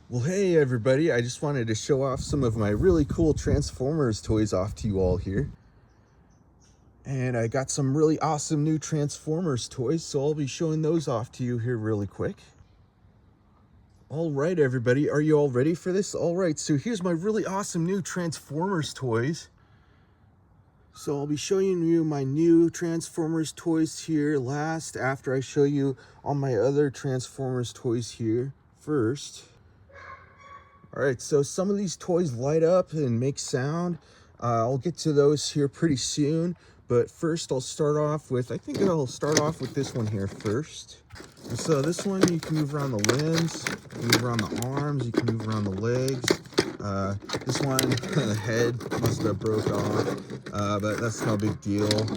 Well, hey everybody, I just wanted to show off some of my really cool Transformers toys off to you all here. And I got some really awesome new Transformers toys, so I'll be showing those off to you here really quick. All right, everybody, are you all ready for this? All right, so here's my really awesome new Transformers toys. So I'll be showing you my new Transformers toys here last, after I show you all my other Transformers toys here first. All right, so some of these toys light up and make sound. I'll get to those here pretty soon, but first I'll start off with, I think I'll start off with this one here first. So this one, you can move around the limbs, you can move around the arms, you can move around the legs. This one, the head must have broke off, but that's no big deal.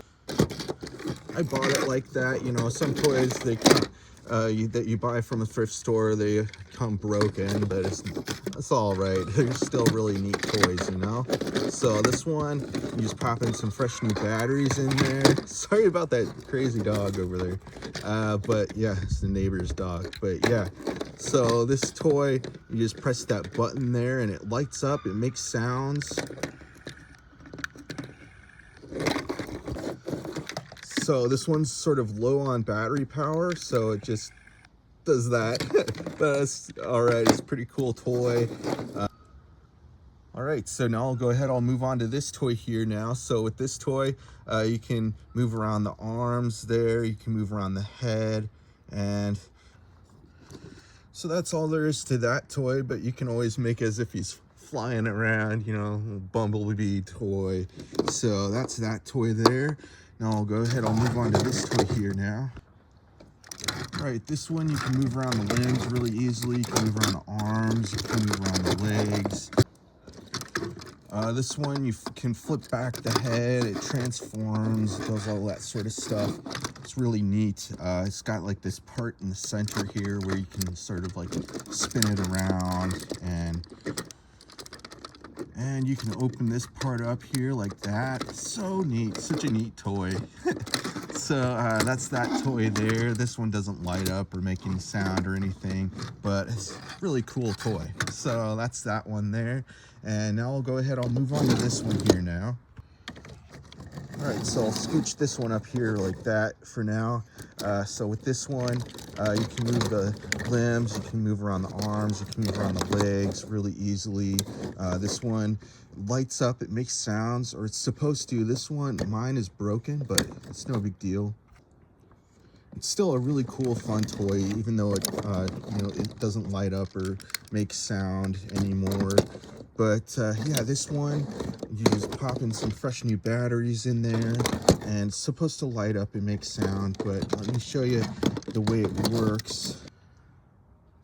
I bought it like that. You know, some toys they come, that you buy from a thrift store, they come broken, but it's all right. They're still really neat toys, you know. So this one, you just pop in some fresh new batteries in there. Sorry about that crazy dog over there, but yeah, it's the neighbor's dog. But yeah, so this toy, you just press that button there, and it lights up. It makes sounds. So this one's sort of low on battery power, so it just does that. That's all right. It's a pretty cool toy. All right, so now I'll move on to this toy here now. So with this toy, you can move around the arms there, you can move around the head, and so that's all there is to that toy, but you can always make as if he's flying around, you know, bumblebee toy. So that's that toy there. Now I'll move on to this toy here now. All right, this one, you can move around the limbs really easily. You can move around the arms, you can move around the legs. This one, you can flip back the head, it transforms, it does all that sort of stuff. It's really neat. It's got like this part in the center here where you can sort of like spin it around, and you can open this part up here like that. So neat, such a neat toy. So that's that toy there. This one doesn't light up or make any sound or anything, but it's a really cool toy. So that's that one there. And now I'll move on to this one here now. All right, so I'll scooch this one up here like that for now. So with this one, you can move the limbs, you can move around the arms, you can move around the legs really easily. This one lights up, it makes sounds, or it's supposed to. This one, mine is broken, but it's no big deal. It's still a really cool, fun toy, even though it, it doesn't light up or make sound anymore. But yeah, this one, you just pop in some fresh new batteries in there, and it's supposed to light up and make sound, but let me show you the way it works.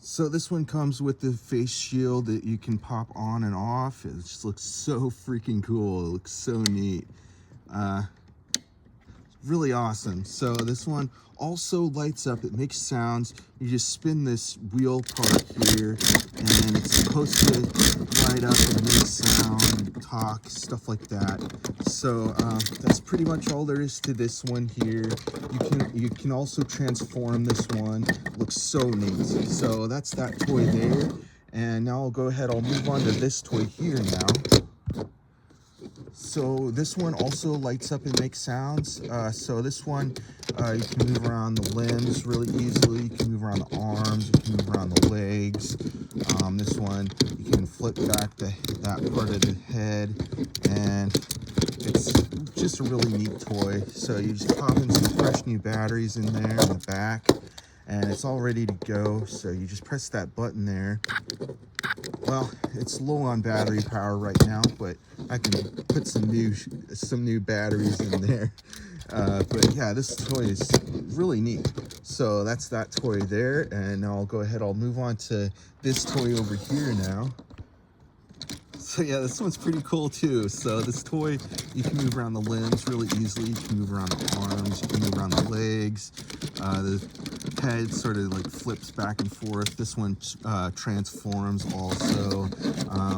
So this one comes with the face shield that you can pop on and off. It just looks so freaking cool. It looks so neat. Really awesome. So this one also lights up, it makes sounds. You just spin this wheel part here, and it's supposed to light up and make sound, talk, stuff like that. So that's pretty much all there is to this one here. You can also transform this one. It looks so neat. So that's that toy there. And now I'll move on to this toy here now. So this one also lights up and makes sounds. So this one, you can move around the limbs really easily. You can move around the arms, you can move around the legs. This one, you can flip back that part of the head, and it's just a really neat toy. So you just pop in some fresh new batteries in there in the back, and it's all ready to go. So you just press that button there. Well, it's low on battery power right now, but I can put some new batteries in there. But yeah, this toy is really neat. So that's that toy there, and now I'll move on to this toy over here now. So yeah, this one's pretty cool too. So this toy, you can move around the limbs really easily. You can move around the arms, you can move around the legs. The head sort of like flips back and forth. This one transforms also.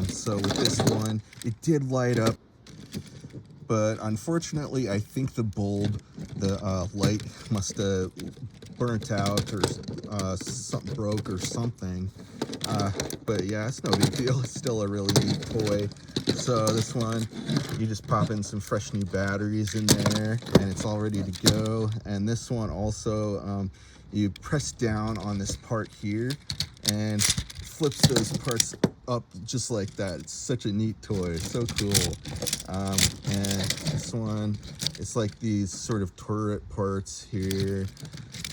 So with this one, it did light up, but unfortunately, I think the bulb, the light must have burnt out, or something broke or something. But yeah, it's no big deal. It's still a really neat toy. So this one, you just pop in some fresh new batteries in there and it's all ready to go. And this one also, you press down on this part here and flips those parts up just like that. It's such a neat toy, so cool. And this one, it's like these sort of turret parts here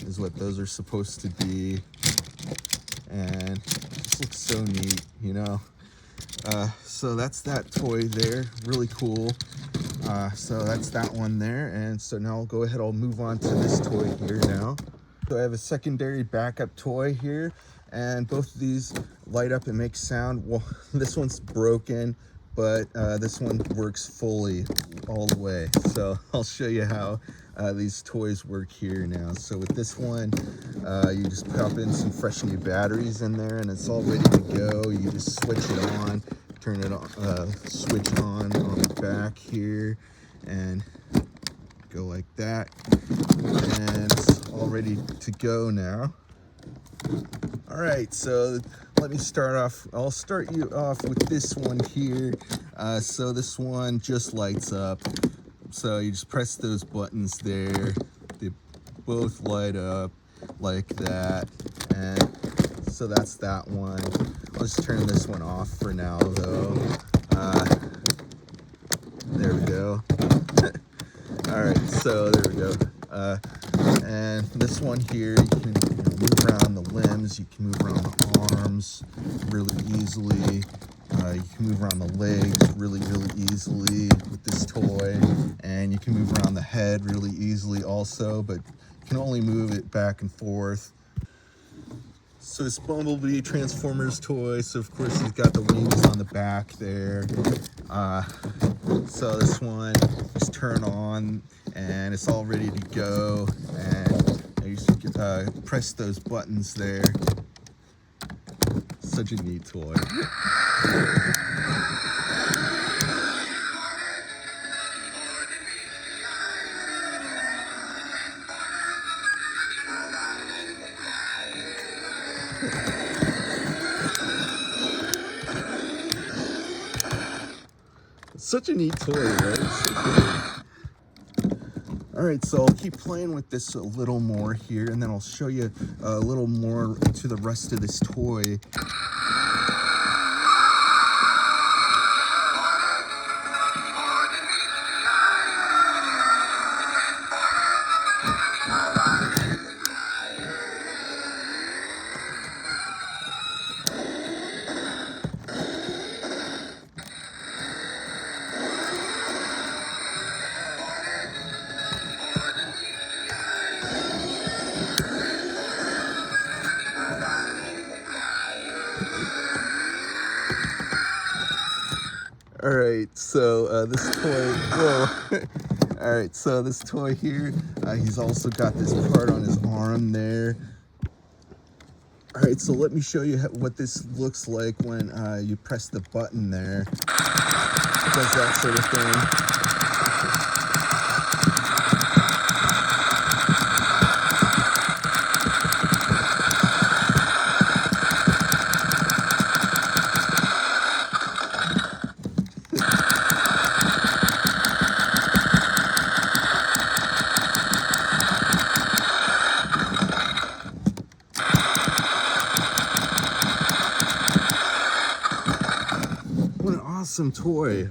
is what those are supposed to be. And this looks so neat, you know. So that's that toy there, really cool. So that's that one there. And so now I'll go ahead, I'll move on to this toy here now. So I have a secondary backup toy here, and both of these light up and make sound. Well, this one's broken, but this one works fully all the way. So I'll show you how these toys work here now. So with this one, you just pop in some fresh new batteries in there and it's all ready to go. You just switch it on, turn it on, switch on the back here and go like that. And it's all ready to go now. All right, so let me start off. I'll start you off with this one here. So this one just lights up. So you just press those buttons there. They both light up like that. And so that's that one. I'll just turn this one off for now though. There we go. All right, so there we go. And this one here, you can move around the limbs, you can move around the arms really easily. You can move around the legs really easily with this toy, and you can move around the head really easily also, but you can only move it back and forth. So it's Bumblebee Transformers toy, so of course he's got the wings on the back there. So this one, just turn on and it's all ready to go, and you just press those buttons there. Such a neat toy. Such a neat toy, right? So cool. All right, so I'll keep playing with this a little more here, and then I'll show you a little more to the rest of this toy. All right, so this toy, whoa. All right, so this toy here, he's also got this part on his arm there. All right, so let me show you what this looks like when you press the button there. It does that sort of thing. What an awesome toy,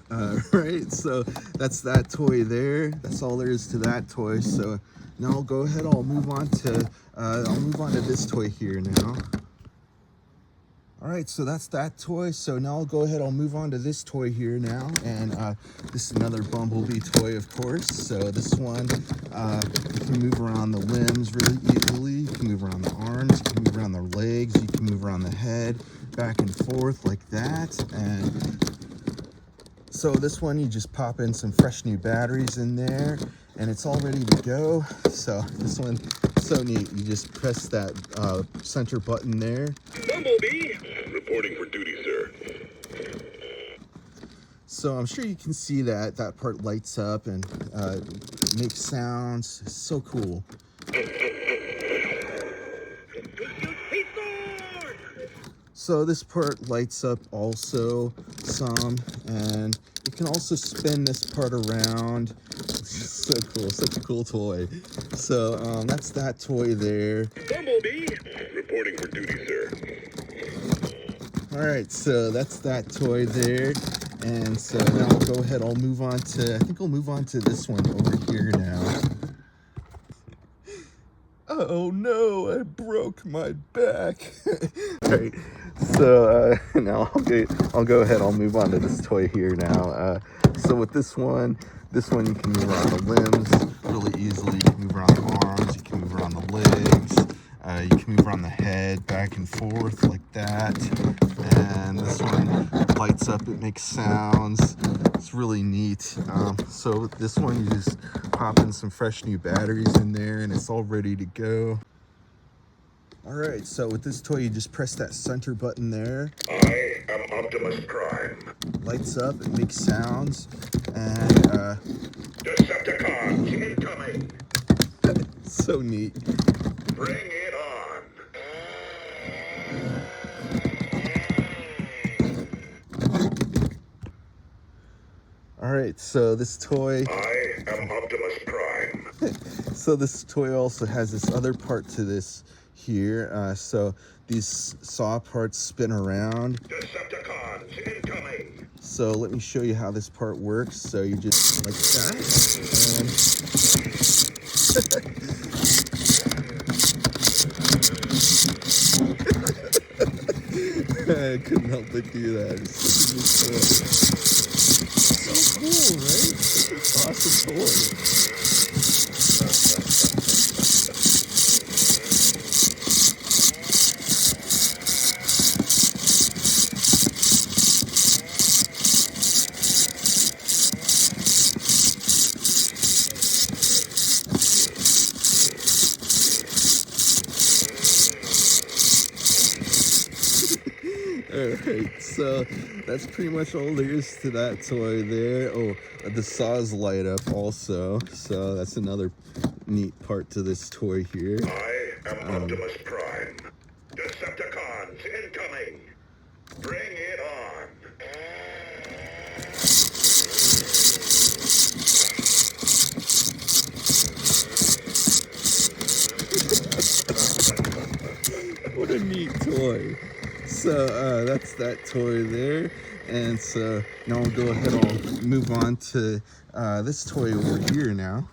right? So that's that toy there. That's all there is to that toy. So now I'll go ahead. I'll move on to this toy here now. All right, so that's that toy. So now I'll go ahead. I'll move on to this toy here now, and this is another Bumblebee toy, of course. So this one, you can move around the limbs really easily. You can move around the arms. You can move around the legs. You can move around the head, back and forth like that. And so this one, you just pop in some fresh new batteries in there, and it's all ready to go. So this one, so neat. You just press that center button there. Bumblebee, reporting for duty, sir. So I'm sure you can see that part lights up and makes sounds. It's so cool. So this part lights up also some, and you can also spin this part around. It's so cool, such a cool toy. So that's that toy there. Bumblebee, reporting for duty, sir. All right, so that's that toy there. And so now I'll go ahead, I'll move on to, I think I'll move on to this one over here now. Oh no, I broke my back. All right, so now I'll go ahead, I'll move on to this toy here now. So with this one you can move around the limbs really easily. You can move around the arms, you can move around the legs, you can move around the head back and forth like that. And this one lights up, it makes sounds. It's really neat. So with this one, you just pop in some fresh new batteries in there and it's all ready to go. All right, so with this toy, you just press that center button there. I am Optimus Prime. Lights up, it makes sounds, and Decepticons incoming. so neat. Bring it on. All right, so this toy, I am Optimus Prime. so this toy also has this other part to this here. So these saw parts spin around. Decepticons incoming. So let me show you how this part works. So you just like that, and I couldn't help but do that. It's such a neat toy. So cool, right? It's an awesome toy. Alright, so that's pretty much all there is to that toy there. Oh, the saws light up also, so that's another neat part to this toy here. I am Optimus Prime. Decepticons incoming. Bring it on. What a neat toy. So that's that toy there. And so now I'll go ahead, I'll move on to this toy over here now.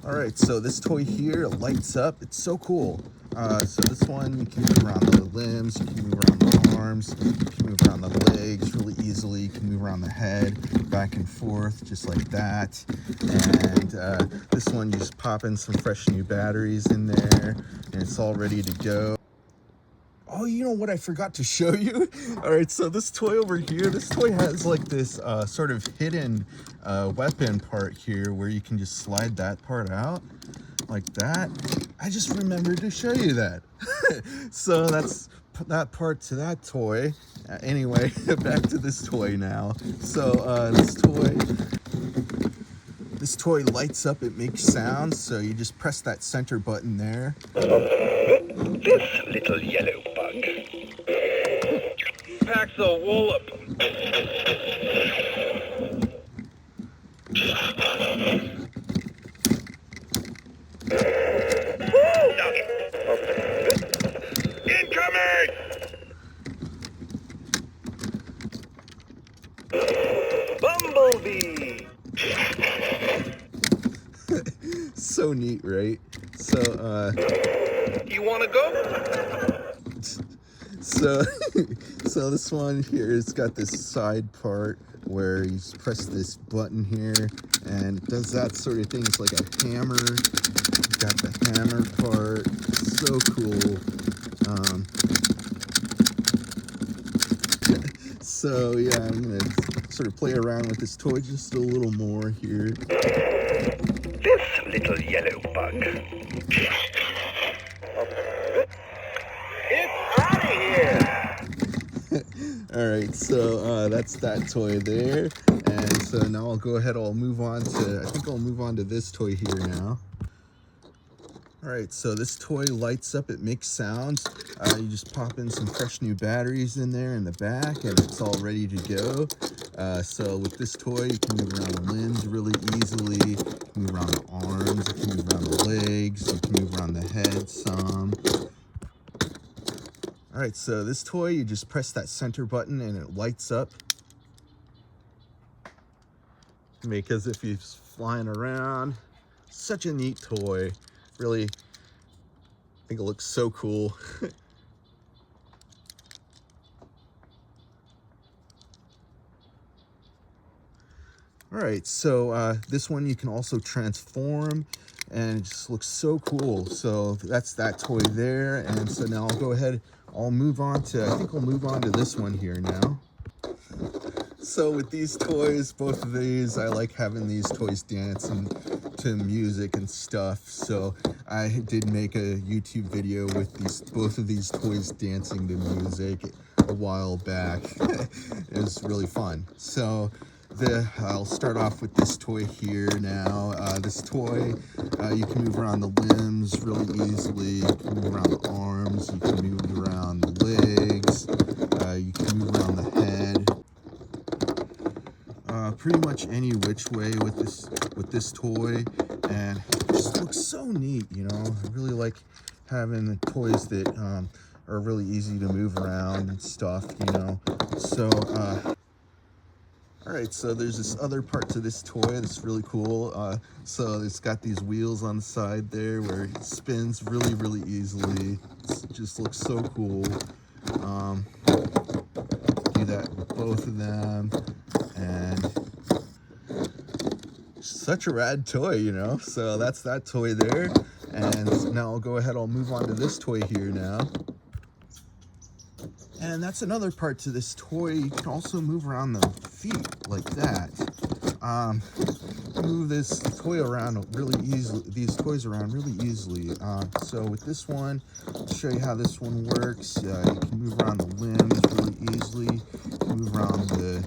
All right, so this toy here lights up. It's so cool. So this one, you can move around the limbs, you can move around the arms, you can move around the legs really easily. You can move around the head back and forth just like that. And this one, you just pop in some fresh new batteries in there and it's all ready to go. Oh, you know what I forgot to show you? All right, so this toy over here, this toy has like this sort of hidden weapon part here where you can just slide that part out like that. I just remembered to show you that. So that's that part to that toy. Anyway, back to this toy now. So this toy lights up, it makes sounds, so you just press that center button there. This little yellow bug packs a wallop. Incoming! Bumblebee! So neat, right? So You wanna go? so this one here, it's got this side part where you just press this button here and it does that sort of thing. It's like a hammer. You've got the hammer part. So cool. So yeah, I'm gonna sort of play around with this toy just a little more here. This little yellow bug. It's out of here! Alright, so that's that toy there. And so now I'll go ahead, I'll move on to, I think I'll move on to this toy here now. All right, so this toy lights up, it makes sounds. You just pop in some fresh new batteries in there in the back and it's all ready to go. So with this toy, you can move around the limbs really easily. You can move around the arms, you can move around the legs, you can move around the head some. All right, so this toy, you just press that center button and it lights up. Make as if he's flying around. Such a neat toy. Really, I think it looks so cool. All right, so this one you can also transform and it just looks so cool. So that's that toy there. And so now I'll go ahead, I'll move on to, I think I'll move on to this one here now. So with these toys, both of these, I like having these toys dancing to music and stuff. So I did make a YouTube video with both of these toys dancing to music a while back. It was really fun. So I'll start off with this toy here now. This toy, you can move around the limbs really easily. You can move around the arms. You can move around the legs. You can move around the head. Pretty much any which way with this toy, and it just looks so neat. You know, I really like having the toys that are really easy to move around and stuff. You know, so. All right, so there's this other part to this toy that's really cool. So it's got these wheels on the side there where it spins really, really easily. It just looks so cool. Do that with both of them, and such a rad toy, you know. So that's that toy there, and now I'll go ahead. I'll move on to this toy here now. And that's another part to this toy. You can also move around the feet like that. Move this toy around really easily, these toys around really easily. So with this one, I'll show you how this one works. You can move around the limbs really easily. You can move around the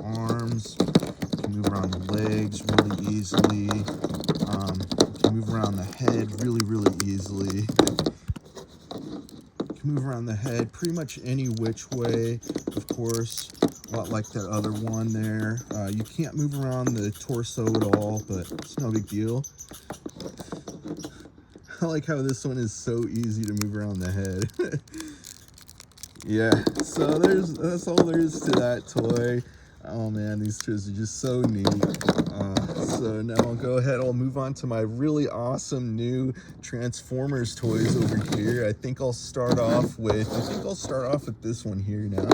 arms. You can move around the legs really easily. You can move around the head really, really easily. Move around the head pretty much any which way, of course, a lot like that other one there. You can't move around the torso at all, but it's no big deal. I like how this one is so easy to move around the head. Yeah, so that's all there is to that toy. Oh man, these toys are just so neat. So now I'll go ahead, I'll move on to my really awesome new Transformers toys over here. I think I'll start off with this one here now.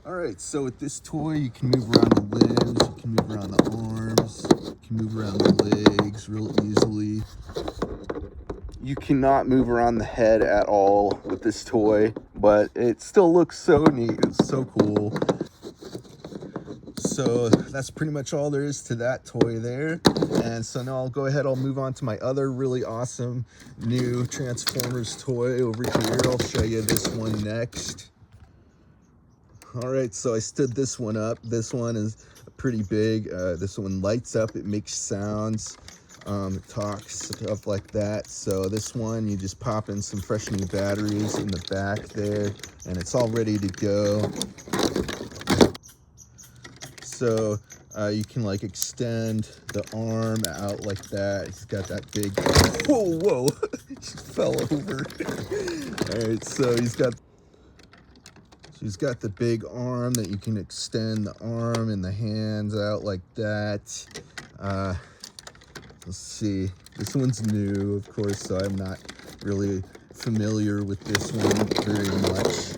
All right, so with this toy, you can move around the limbs, you can move around the arms, you can move around the legs real easily. You cannot move around the head at all with this toy, but it still looks so neat. It's so cool. So that's pretty much all there is to that toy there. And so now I'll go ahead, I'll move on to my other really awesome new Transformers toy over here. I'll show you this one next. All right, so I stood this one up. This one is pretty big. This one lights up, it makes sounds. It talks, stuff like that. So this one, you just pop in some fresh new batteries in the back there, and it's all ready to go. So you can like extend the arm out like that. He's got that big, whoa, she fell over. All right, so he's got the big arm that you can extend the arm and the hands out like that. Let's see, this one's new, of course, so I'm not really familiar with this one very much,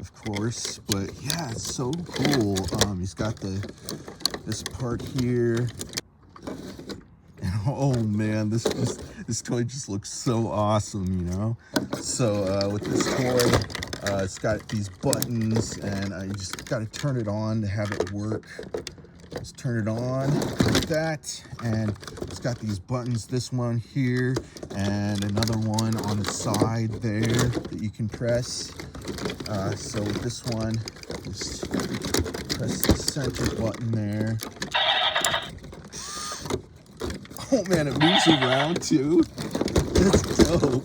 of course, but yeah, it's so cool. He's got this part here, and oh man, this toy just looks so awesome, you know. So with this toy, it's got these buttons, and you just got to turn it on to have it work. Just turn it on like that, and it's got these buttons, this one here and another one on the side there that you can press. So with this one, just press the center button there. Oh man, it moves around too. That's dope.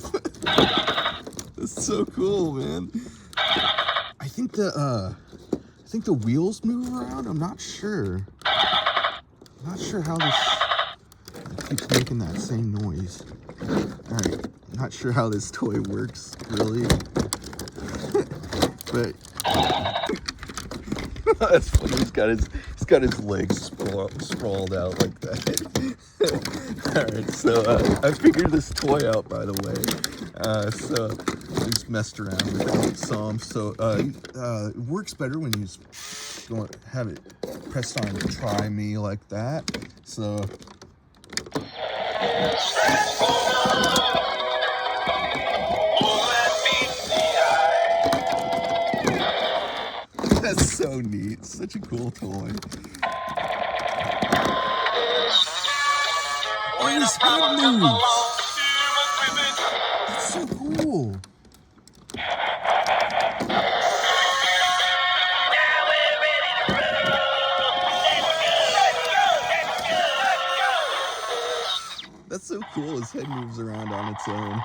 That's so cool, man. I think the wheels move around. I'm not sure. I'm not sure how this keeps making that same noise. All right, not sure how this toy works really, but that's funny. He's got his legs sprawled out like that. All right, so I figured this toy out, by the way. So I just messed around with it some. So it works better when you have it pressed on Try Me like that. So. That's so neat. Such a cool toy. Oh, his head moves. That's so cool. That's so cool. His head moves around on its own.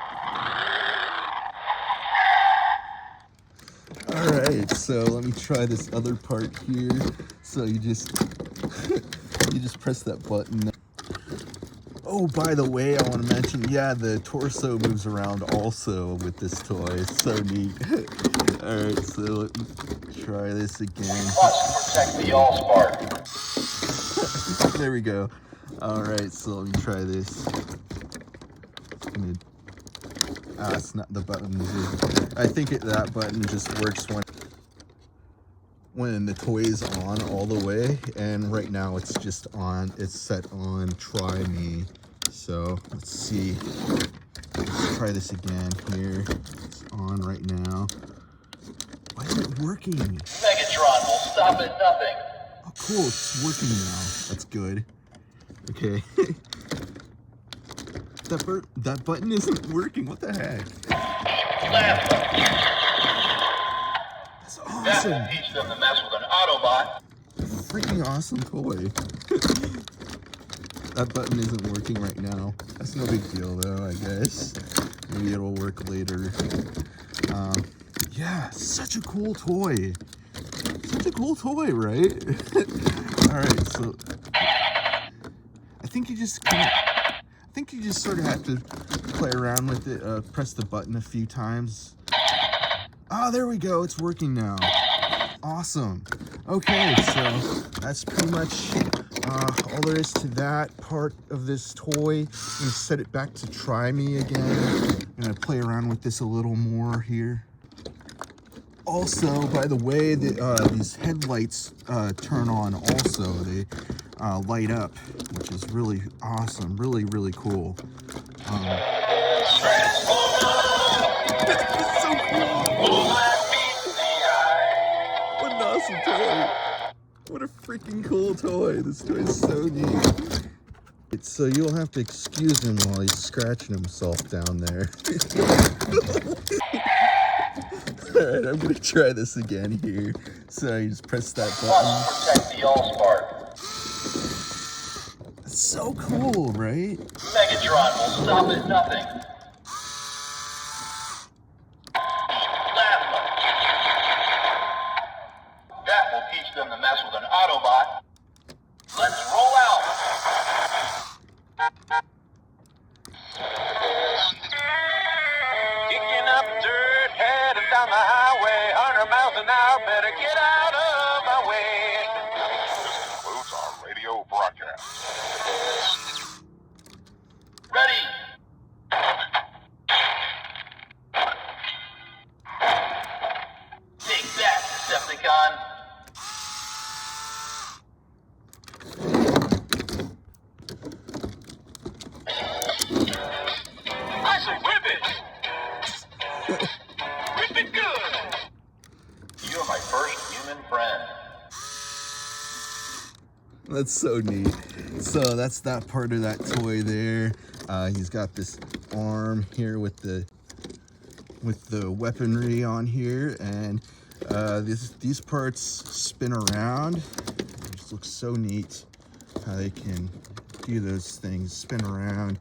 Alright, so let me try this other part here. So you just press that button. Oh, by the way, I want to mention, yeah, the torso moves around also with this toy. It's so neat. Alright, so let me try this again. Must protect the Allspark. There we go. Alright, so let me try this. It's not the button. I think that button just works when the toy is on all the way, and right now it's just on. It's set on Try Me. So let's see. Let's try this again here. It's on right now. Why isn't it working? Megatron will stop at nothing. Oh, cool! It's working now. That's good. Okay. That button isn't working. What the heck? Last one. That's That awesome. will teach them to mess with an Autobot. Freaking awesome toy. That button isn't working right now. That's no big deal though, I guess. Maybe it'll work later. Yeah, such a cool toy. Such a cool toy, right? Alright, so I think you just sort of have to play around with it, press the button a few times. Ah, there we go, it's working now. Awesome. Okay, so that's pretty much all there is to that part of this toy. I'm gonna set it back to Try Me again. I'm gonna play around with this a little more here. Also, by the way, these headlights turn on also. They light up, which is really awesome. Really, really cool. It's so cool. What an awesome toy. What a freaking cool toy. This toy is so neat. So you'll have to excuse him while he's scratching himself down there. Alright, I'm gonna try this again here. So you just press that button. Must protect the Allspark. It's so cool, right? Megatron will stop at nothing. Last one. That will teach them to mess with an Autobot. Let's roll out. Kicking up dirt, heading down the highway, 100 miles an hour, better get out of my way. This concludes our radio broadcast. Ready. Take that, Decepticon. I say whip it. Whip it good. You're my first human friend. That's so neat. So that's that part of that toy there. He's got this arm here with the weaponry on here, and these parts spin around. It just looks so neat how they can few of those things spin around.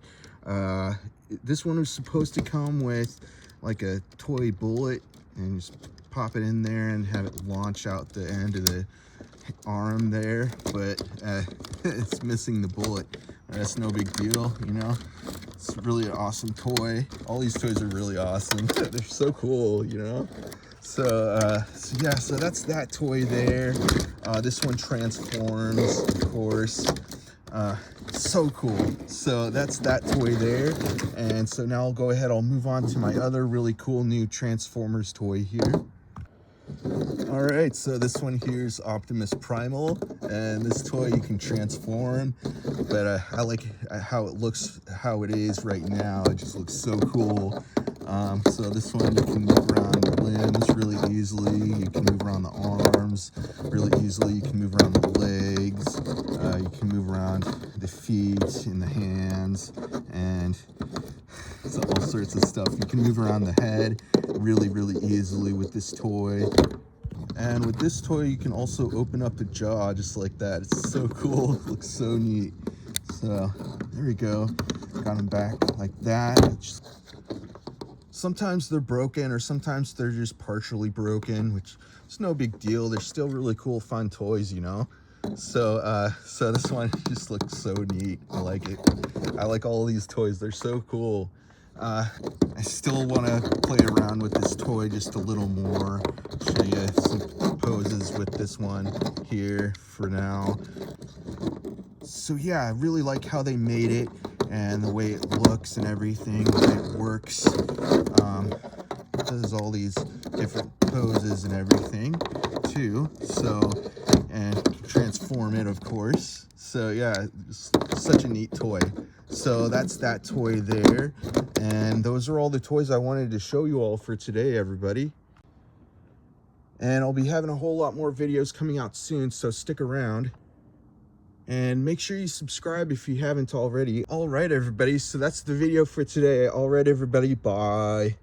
This one was supposed to come with like a toy bullet, and just pop it in there and have it launch out the end of the arm there, but it's missing the bullet. That's no big deal, you know. It's really an awesome toy. All these toys are really awesome. They're so cool, you know. So yeah, so that's that toy there. This one transforms, of course. So cool. So that's that toy there. And so now I'll go ahead, I'll move on to my other really cool new Transformers toy here. All right, so this one here is Optimus Primal, and this toy you can transform, but I like how it looks, how it is right now. It just looks so cool. So this one you can move around the limbs really easily. You can move around the arms really easily. You can move around the legs. You can move around the feet and the hands, and so all sorts of stuff. You can move around the head really easily with this toy. And with this toy, you can also open up the jaw just like that. It's so cool. It looks so neat. So there we go. Got them back like that. Sometimes they're broken, or sometimes they're just partially broken, which is no big deal. They're still really cool, fun toys, you know. So so this one just looks so neat. I like it. I like all these toys. They're so cool. I still want to play around with this toy just a little more. Show you some poses with this one here for now. So yeah, I really like how they made it and the way it looks and everything, the way it works. It does all these different poses and everything too. So, and transform it, of course. So yeah, it's such a neat toy. So that's that toy there. And those are all the toys I wanted to show you all for today, everybody. And I'll be having a whole lot more videos coming out soon, so stick around. And make sure you subscribe if you haven't already. All right, everybody, so that's the video for today. All right, everybody, bye.